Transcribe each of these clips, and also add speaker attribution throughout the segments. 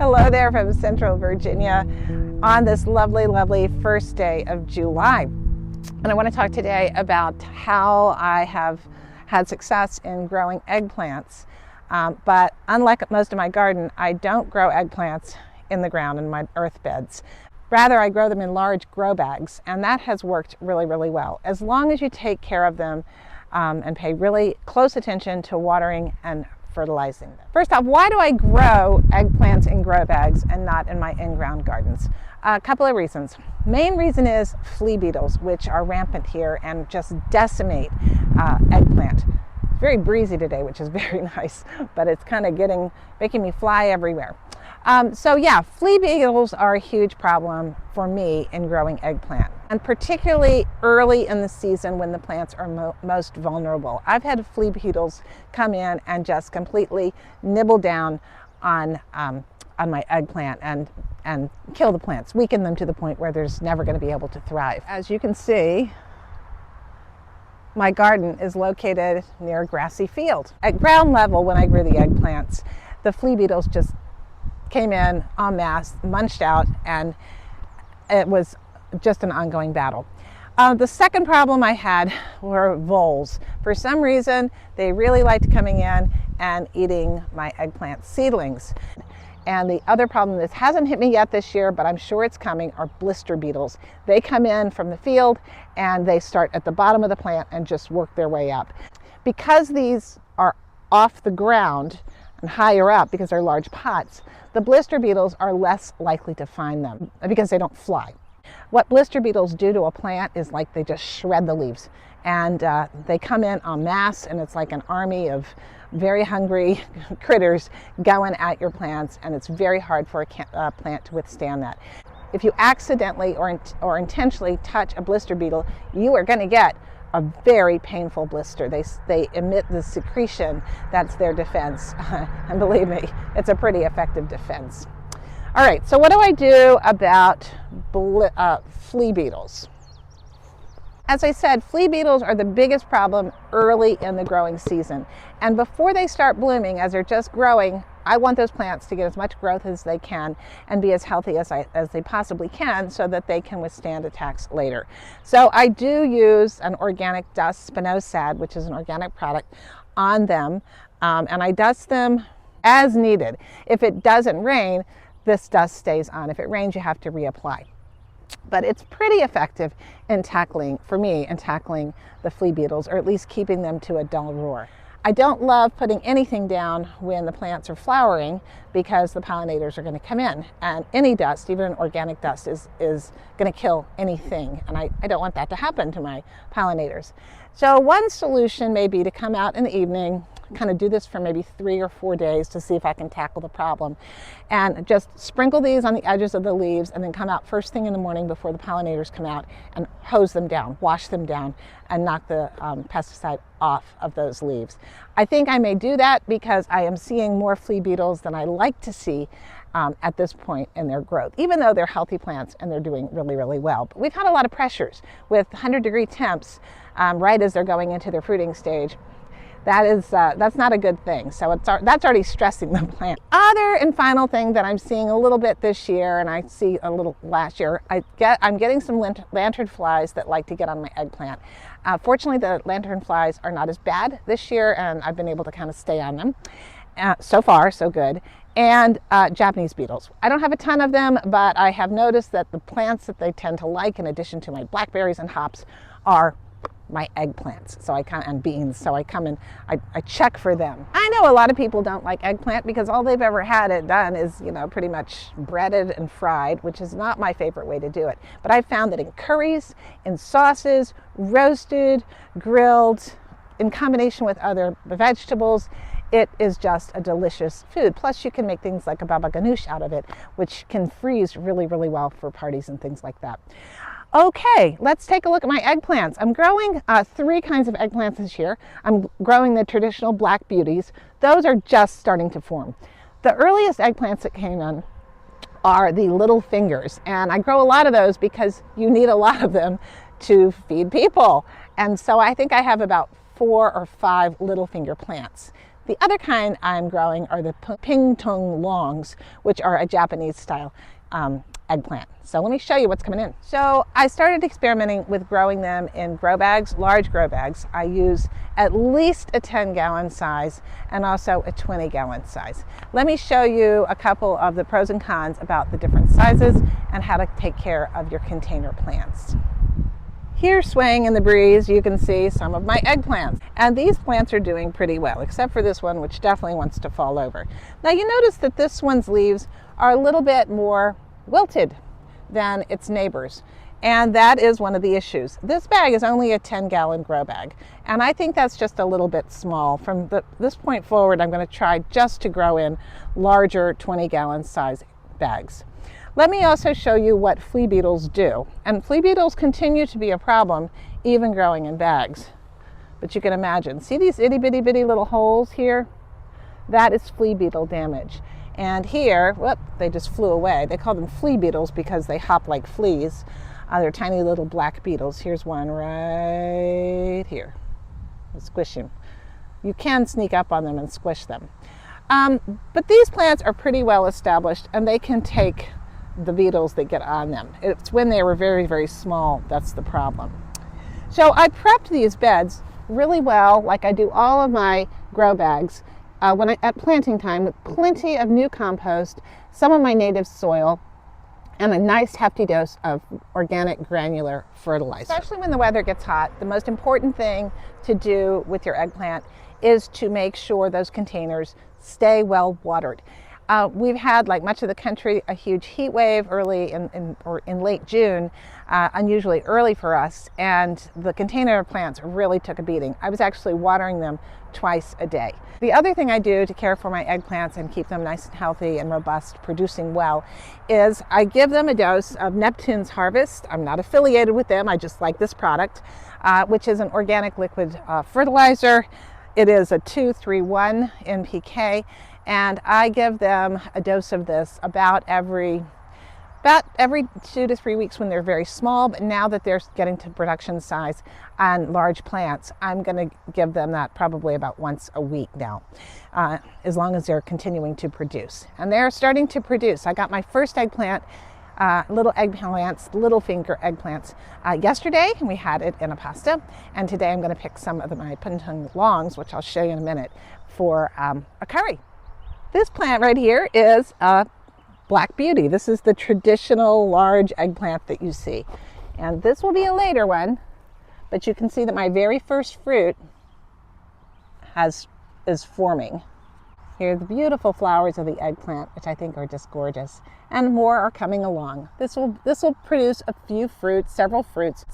Speaker 1: Hello there from Central Virginia on this lovely, lovely first day of July. And I want to talk today about how I have had success in growing eggplants. But unlike most of my garden, I don't grow eggplants in the ground in my earth beds. Rather, I grow them in large grow bags, and that has worked really, really well. As long as you take care of them and pay really close attention to watering and fertilizing them. First off, why do I grow eggplants in grow bags and not in my in-ground gardens? A couple of reasons. Main reason is flea beetles, which are rampant here and just decimate eggplant. It's very breezy today, which is very nice, but it's kind of making me fly everywhere. So yeah, flea beetles are a huge problem for me in growing eggplant, and particularly early in the season when the plants are most vulnerable. I've had flea beetles come in and just completely nibble down on my eggplant and kill the plants, weaken them to the point where there's never going to be able to thrive. As you can see, my garden is located near a grassy field. At ground level, when I grew the eggplants, the flea beetles just came in en masse, munched out, and it was just an ongoing battle. The second problem I had were voles. For some reason, they really liked coming in and eating my eggplant seedlings. And the other problem that hasn't hit me yet this year, but I'm sure it's coming, are blister beetles. They come in from the field and they start at the bottom of the plant and just work their way up. Because these are off the ground and higher up because they're large pots, the blister beetles are less likely to find them because they don't fly. What blister beetles do to a plant is like they just shred the leaves, and they come in en masse, and it's like an army of very hungry critters going at your plants, and it's very hard for a plant to withstand that. If you accidentally or intentionally touch a blister beetle, you are going to get a very painful blister. They emit the secretion that's their defense, and believe me, it's a pretty effective defense. All right, so what do I do about flea beetles? As I said, flea beetles are the biggest problem early in the growing season. And before they start blooming, as they're just growing, I want those plants to get as much growth as they can and be as healthy as they possibly can so that they can withstand attacks later. So I do use an organic dust, spinosad, which is an organic product, on them, and I dust them as needed. If it doesn't rain, this dust stays on. If it rains, you have to reapply. But it's pretty effective in tackling the flea beetles, or at least keeping them to a dull roar. I don't love putting anything down when the plants are flowering because the pollinators are going to come in, and any dust, even an organic dust, is going to kill anything, and I don't want that to happen to my pollinators. So one solution may be to come out in the evening, kind of do this for maybe 3 or 4 days to see if I can tackle the problem, and just sprinkle these on the edges of the leaves, and then come out first thing in the morning before the pollinators come out and hose them down, wash them down, and knock the pesticide off of those leaves. I think I may do that because I am seeing more flea beetles than I like to see at this point in their growth, even though they're healthy plants and they're doing really, really well. But we've had a lot of pressures with 100-degree temps right as they're going into their fruiting stage. That's not a good thing. So that's already stressing the plant. Other and final thing that I'm seeing a little bit this year, and I see a little last year, I'm getting some lantern flies that like to get on my eggplant. Fortunately, the lantern flies are not as bad this year, and I've been able to kind of stay on them. So far, so good. And Japanese beetles. I don't have a ton of them, but I have noticed that the plants that they tend to like, in addition to my blackberries and hops, are my eggplants, and beans. So I come and I check for them. I know a lot of people don't like eggplant because all they've ever had it done is, pretty much breaded and fried, which is not my favorite way to do it. But I've found that in curries, in sauces, roasted, grilled, in combination with other vegetables, it is just a delicious food. Plus, you can make things like a baba ganoush out of it, which can freeze really, really well for parties and things like that. Okay, let's take a look at my eggplants. I'm growing 3 kinds of eggplants this year. I'm growing the traditional black beauties. Those are just starting to form. The earliest eggplants that came in are the little fingers, and I grow a lot of those because you need a lot of them to feed people. And so I think I have about 4 or 5 little finger plants. The other kind I'm growing are the ping tong longs, which are a Japanese style eggplant. So let me show you what's coming in. So I started experimenting with growing them in grow bags, large grow bags. I use at least a 10-gallon size and also a 20-gallon size. Let me show you a couple of the pros and cons about the different sizes and how to take care of your container plants. Here, swaying in the breeze, you can see some of my eggplants. And these plants are doing pretty well, except for this one, which definitely wants to fall over. Now you notice that this one's leaves are a little bit more wilted than its neighbors. And that is one of the issues. This bag is only a 10-gallon grow bag. And I think that's just a little bit small. From this point forward, I'm going to try just to grow in larger 20-gallon size bags. Let me also show you what flea beetles do. And flea beetles continue to be a problem even growing in bags. But you can imagine, see these itty bitty bitty little holes here? That is flea beetle damage. And here, whoop, they just flew away. They call them flea beetles because they hop like fleas. They're tiny little black beetles. Here's one right here. I'll squish him. You can sneak up on them and squish them. But these plants are pretty well established and they can take the beetles that get on them. It's when they were very, very small that's the problem. So I prepped these beds really well, like I do all of my grow bags at planting time, with plenty of new compost, some of my native soil, and a nice hefty dose of organic granular fertilizer. Especially when the weather gets hot, the most important thing to do with your eggplant is to make sure those containers stay well watered. We've had, like much of the country, a huge heat wave early in late June, unusually early for us, and the container plants really took a beating. I was actually watering them twice a day. The other thing I do to care for my eggplants and keep them nice and healthy and robust, producing well, is I give them a dose of Neptune's Harvest. I'm not affiliated with them, I just like this product, which is an organic liquid fertilizer. It is a 2-3-1 NPK. And I give them a dose of this about every 2 to 3 weeks when they're very small, but now that they're getting to production size on large plants, I'm going to give them that probably about once a week now, as long as they're continuing to produce. And they're starting to produce. I got my first eggplant, little eggplants, little finger eggplants, yesterday, and we had it in a pasta. And today I'm going to pick some of my ping-tong longs, which I'll show you in a minute, for a curry. This plant right here is a Black Beauty. This is the traditional large eggplant that you see. And this will be a later one, but you can see that my very first fruit is forming. Here are the beautiful flowers of the eggplant, which I think are just gorgeous. And more are coming along. This will produce a few fruits, several fruits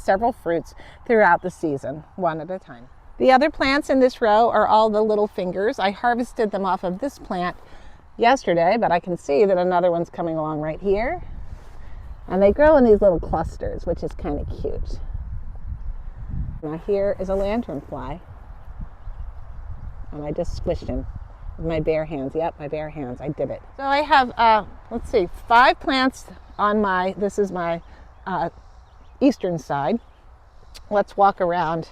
Speaker 1: throughout the season, one at a time. The other plants in this row are all the little fingers. I harvested them off of this plant yesterday, but I can see that another one's coming along right here. And they grow in these little clusters, which is kind of cute. Now here is a lanternfly. And I just squished him with my bare hands. Yep, my bare hands. I did it. So I have, 5 plants on this is my eastern side. Let's walk around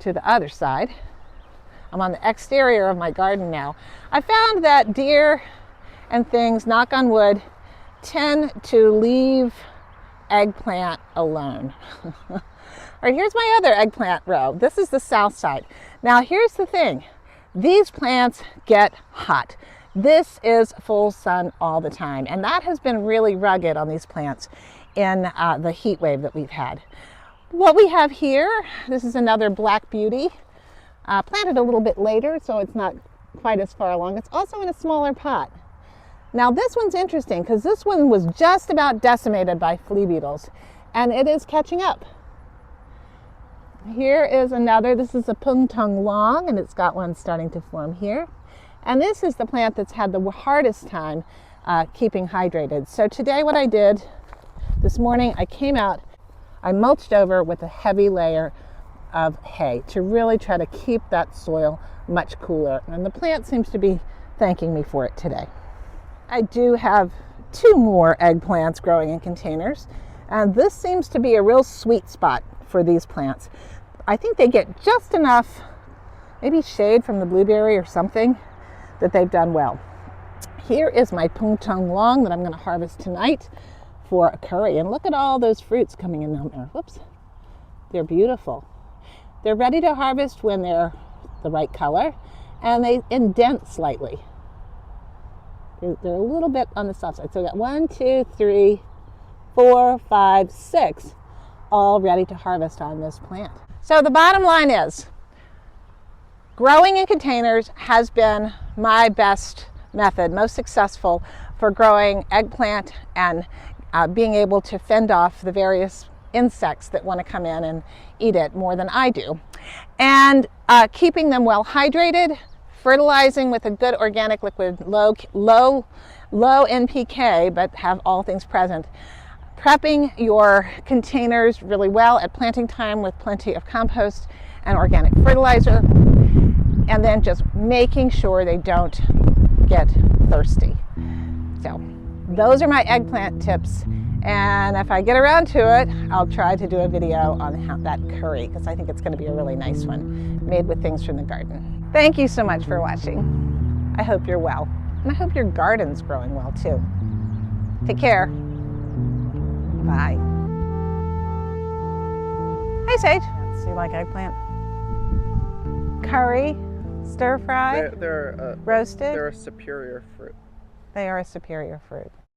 Speaker 1: to the other side. I'm on the exterior of my garden now. I found that deer and things, knock on wood, tend to leave eggplant alone. All right, here's my other eggplant row. This is the south side. Now here's the thing. These plants get hot. This is full sun all the time, and that has been really rugged on these plants in the heat wave that we've had. What we have here, this is another Black Beauty, planted a little bit later, so it's not quite as far along. It's also in a smaller pot. Now this one's interesting because this one was just about decimated by flea beetles, and it is catching up. Here is another, this is a ping-tong long, and it's got one starting to form here. And this is the plant that's had the hardest time keeping hydrated. So today what I did this morning, I came out, I mulched over with a heavy layer of hay to really try to keep that soil much cooler. And the plant seems to be thanking me for it today. I do have 2 more eggplants growing in containers, and this seems to be a real sweet spot for these plants. I think they get just enough maybe shade from the blueberry or something, that they've done well. Here is my pung chung long that I'm going to harvest tonight for a curry. And look at all those fruits coming in down there. Whoops. They're beautiful. They're ready to harvest when they're the right color and they indent slightly. They're a little bit on the soft side. So we got 1, 2, 3, 4, 5, 6 all ready to harvest on this plant. So the bottom line is, growing in containers has been my best method, most successful for growing eggplant and being able to fend off the various insects that want to come in and eat it more than I do. And keeping them well hydrated, fertilizing with a good organic liquid, low NPK, but have all things present. Prepping your containers really well at planting time with plenty of compost and organic fertilizer. And then just making sure they don't get thirsty. So those are my eggplant tips. And if I get around to it, I'll try to do a video on that curry, because I think it's going to be a really nice one, made with things from the garden. Thank you so much for watching. I hope you're well. And I hope your garden's growing well too. Take care. Bye. Hey, Sage. So you like eggplant? Curry? Stir fry?
Speaker 2: They're
Speaker 1: roasted?
Speaker 2: They're a superior fruit.
Speaker 1: They are a superior fruit.